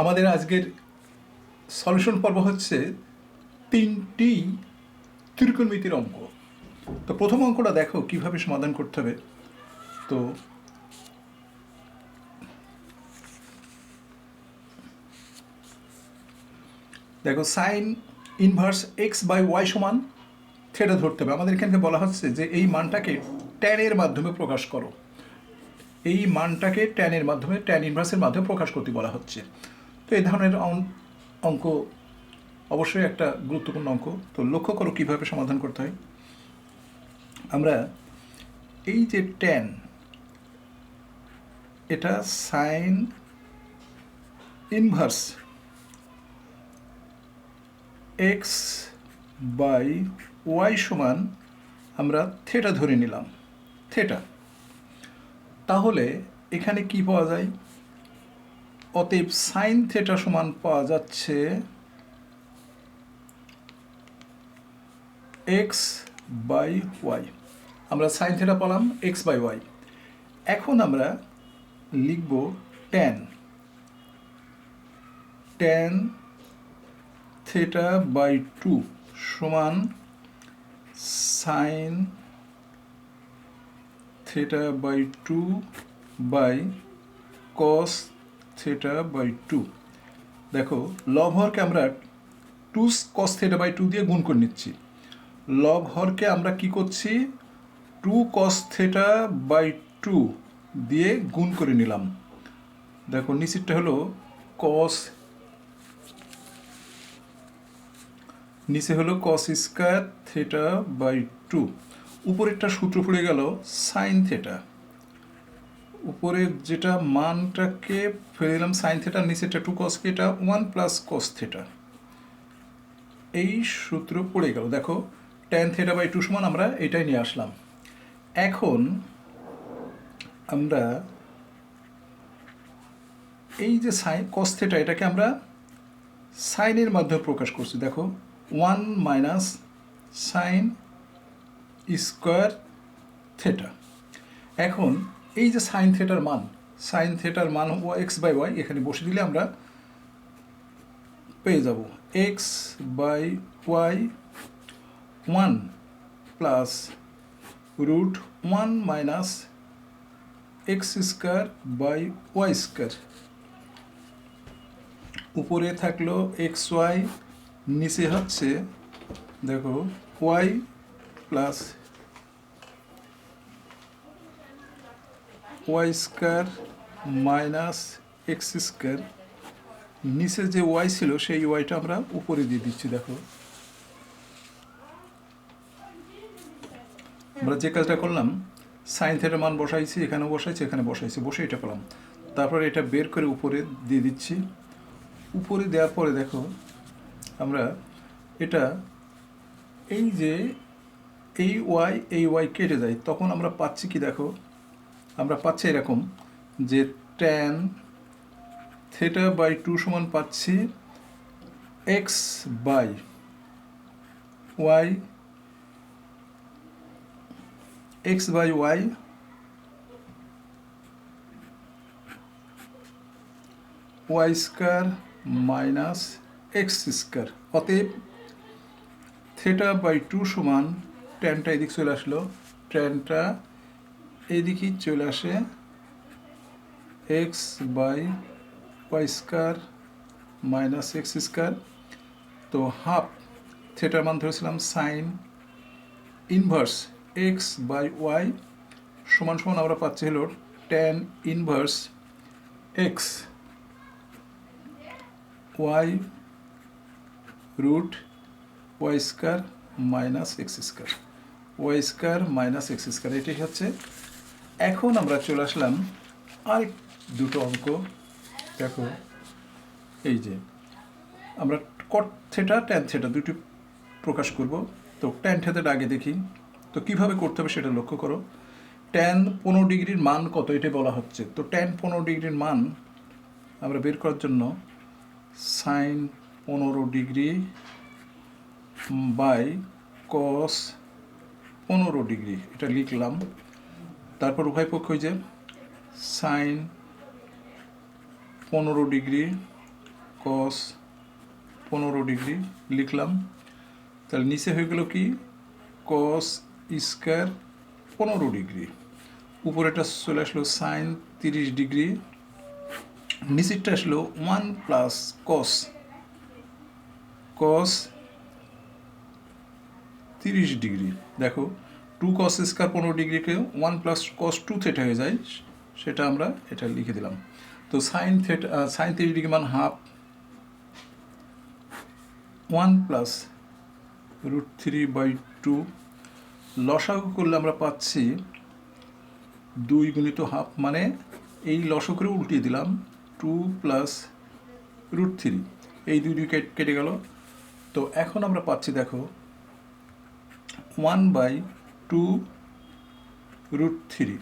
আমাদের আজকের সলিউশন পর্ব হচ্ছে 3টি ত্রিকোণমিতির অঙ্ক। তো প্রথম অঙ্কটা দেখো কিভাবে সমাধান করতে হবে। তো দেখো, sine inverse x by y সমান থিটা ধরতে হবে। আমাদের এখানে বলা হচ্ছে যে এই মানটাকে ট্যানের মাধ্যমে প্রকাশ করো। এই মানটাকে ট্যানের মাধ্যমে, ট্যান ইনভার্সের মাধ্যমে প্রকাশ করতে বলা হচ্ছে। তো এই ধরনের অঙ্ক অবশ্যই একটা গুরুত্বপূর্ণ অঙ্ক। তো লক্ষ্য করো কীভাবে সমাধান করতে হয়। আমরা এই যে ট্যান, এটা sine inverse x by y সমান আমরা থেটা ধরে নিলাম, থেটা। তাহলে এখানে কি পাওয়া যায়? অতএব সাইন থেটা সমান পাওয়া যাচ্ছে এক্স বাই ওয়াই। আমরা সাইন থেটা পেলাম এক্স বাই ওয়াই। এখন আমরা লিখব ট্যান, ট্যান থেটা বাই 2 সমান sine theta by 2 by cos theta by 2। দেখো, লব হরকে আমরা 2 কস থেটা বাই 2 দিয়ে গুণ করে নিচ্ছি। লব হরকে আমরা কি করছি? 2 কস থেটা বাই 2 দিয়ে গুণ করে নিলাম। দেখো, নিচেরটা হলো কস, নিচে হলো কস স্কয়ার থেটা বাই 2। উপরেরটা সূত্র পড়ে গেল সাইন থেটা। উপরের যেটা মানটাকে ফেলে দিলাম সাইন থেটা, নিচেরটা 2 কস, এটা 1 প্লাস কস থেটা। এই সূত্র পড়ে গেল। দেখো, ট্যান থেটা বাই 2 সমান আমরা এটাই নিয়ে আসলাম। এখন আমরা এই যে সাইন কস থেটা, এটাকে আমরা সাইনের মাধ্যমে প্রকাশ করছি। দেখো, 1 মাইনাস সাইন স্কোয়ার থেটা। এখন এই যে সাইন থেটার মান, সাইন থেটার মান এক্স বাই ওয়াই, এখানে বসে দিলে আমরা পেয়ে যাব x by y 1 plus root 1 minus x square by y square. উপরে থাকলো এক্স ওয়াই, নিচে হচ্ছে দেখো y plus y square minus x square. নিচে যে ওয়াই ছিল সেই ওয়াইটা আমরা উপরে দিয়ে দিচ্ছি। দেখো, আমরা যে কাজটা করলাম, সাইন থেটার মান বসাইছি, এখানেও বসাইছি, এখানে বসাইছি, বসে এটা পেলাম। তারপরে এটা বের করে উপরে দিয়ে দিচ্ছি। উপরে দেওয়ার পরে দেখো, আমরা এটা এই যে এই ওয়াই কেটে যায়, তখন আমরা পাচ্ছি কি? দেখো, আমরা পাচ্ছি এরকম যে ট্যান থেটা বাই 2 সমান পাচ্ছি x by y, x by y y square minus x square. অতএব থেটা বাই 2 সমান, ট্যানটা এদিকে চলে আসলো, ট্যানটা এইদিকেই চলে আসে x by y square minus x square. তো হাফ থেটার মান ধরেছিলাম sine inverse x by y সমান সমান আমরা পাচ্ছি হলো tan inverse x y root y square minus x square, y square minus x square. এটাই হচ্ছে। এখন আমরা চলে আসলাম আরেক দুটো অঙ্ক। দেখো, এই যে আমরা কট থেটা ট্যান থেটা দুটি প্রকাশ করব। তো ট্যান থেটাটা আগে দেখি। তো কিভাবে করতে হবে সেটা লক্ষ্য করো। ট্যান 15 ডিগ্রির মান কত, এটা বলা হচ্ছে। তো ট্যান 15 ডিগ্রির মান আমরা বের করার জন্য sine 15 degree by cos 15 degree এটা লিখলাম। তারপর উভয় পক্ষ যে সাইন 15 ডিগ্রি কস 15 ডিগ্রি লিখলাম। তাহলে নিচে হয়ে গেল কি কস স্কোয়ার 15 ডিগ্রি, উপরেটা চলে আসলো সাইন 30 ডিগ্রি, নিচেরটা আসলো 1 প্লাস কস 30 ডিগ্রি। দেখো 2 cos square 15 ডিগ্রিকে 1 plus cos 2 theta হয়ে যায়, সেটা আমরা এটা লিখে দিলাম। তো সাইন 30 ডিগ্রি মান হাফ, 1 প্লাস √3/2, লসাগু করলে আমরা পাচ্ছি 2 গুণিত হাফ, মানে এই লসাগু করে উল্টিয়ে দিলাম 2 প্লাস √3, এই 2 কেটে গেল। তো এখন আমরা পাচ্ছি দেখো 1/2 √3,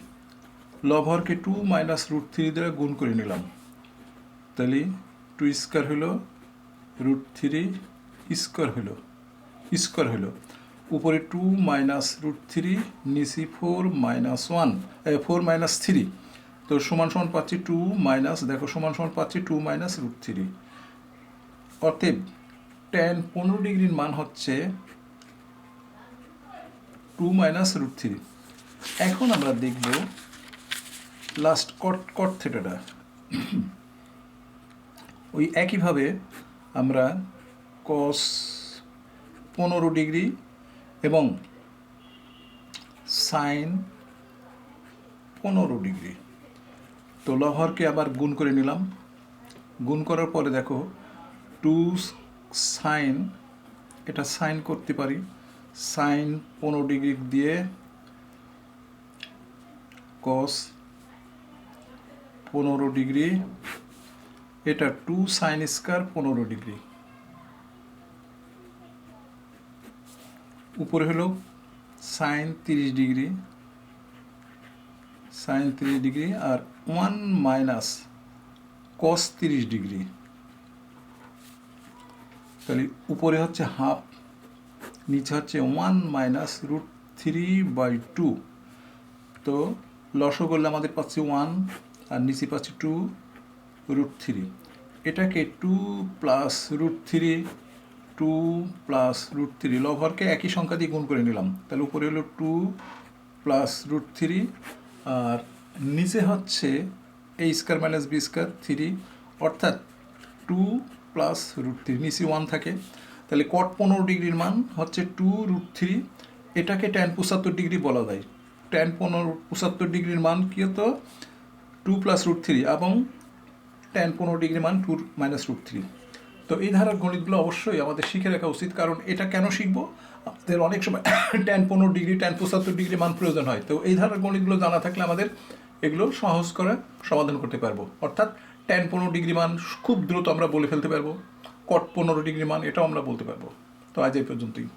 লবহরকে 2 মাইনাস √3 দ্বারা গুণ করে নিলাম, তাহলে 2 স্কোয়ার হলো √3 স্কোয়ার হলো, উপরে 2 মাইনাস √3, নিচে 4 মাইনাস 3, তো সমান সমান পাচ্ছি 2 মাইনাস, দেখো সমান সমান পাচ্ছি 2 মাইনাস √3। অতএব tan 15 ডিগ্রির মান হচ্ছে 2 মাইনাস √3। এখন আমরা দেখব লাস্ট কট থেটাটা। ওই একইভাবে আমরা কস 15 ডিগ্রি এবং সাইন 15 ডিগ্রি, তো লহরকে আবার গুণ করে নিলাম। গুণ করার পরে দেখো 2 সাইন, এটা সাইন করতে পারি, সাইন 15 ডিগ্রি দিয়ে কস 15 ডিগ্রি, এটা 2 সাইন স্কোয়ার 15 ডিগ্রি, উপরে হলো সাইন 30 ডিগ্রি, আর 1 মাইনাস কস 30 ডিগ্রি, তাহলে উপরে হচ্ছে হাফ, নিচে হচ্ছে 1 মাইনাস √3/2, তো লসও করলে আমাদের পাচ্ছি 1 আর নিচে পাচ্ছি 2 √3, এটাকে 2 প্লাস √3 লবহরকে একই সংখ্যা দিয়ে গুণ করে নিলাম, তাহলে উপরে হলো 2 প্লাস √3 আর নিচে হচ্ছে a square minus b square 3, অর্থাৎ 2 প্লাস √3, নিচে 1 থাকে, তাহলে কট 15 ডিগ্রির মান হচ্ছে 2 √3। এটাকে tan 75 ডিগ্রি বলা যায়। tan 75 ডিগ্রির মান কি হতো 2 প্লাস √3 এবং tan 15 ডিগ্রির মান 2 মাইনাস √3। তো এই ধারার গণিতগুলো অবশ্যই আমাদের শিখে রাখা উচিত, কারণ এটা কেন শিখবো, আমাদের অনেক সময় tan 15 ডিগ্রি tan 75 ডিগ্রি মান প্রয়োজন হয়। তো এই ধারার গণিতগুলো জানা থাকলে আমাদের এগুলো সহজ করে সমাধান করতে পারবো, অর্থাৎ tan 15 ডিগ্রি মান খুব দ্রুত আমরা বলে ফেলতে পারবো, cot 15 ডিগ্রি মান এটাও আমরা বলতে পারবো। তো আজ এই পর্যন্তই।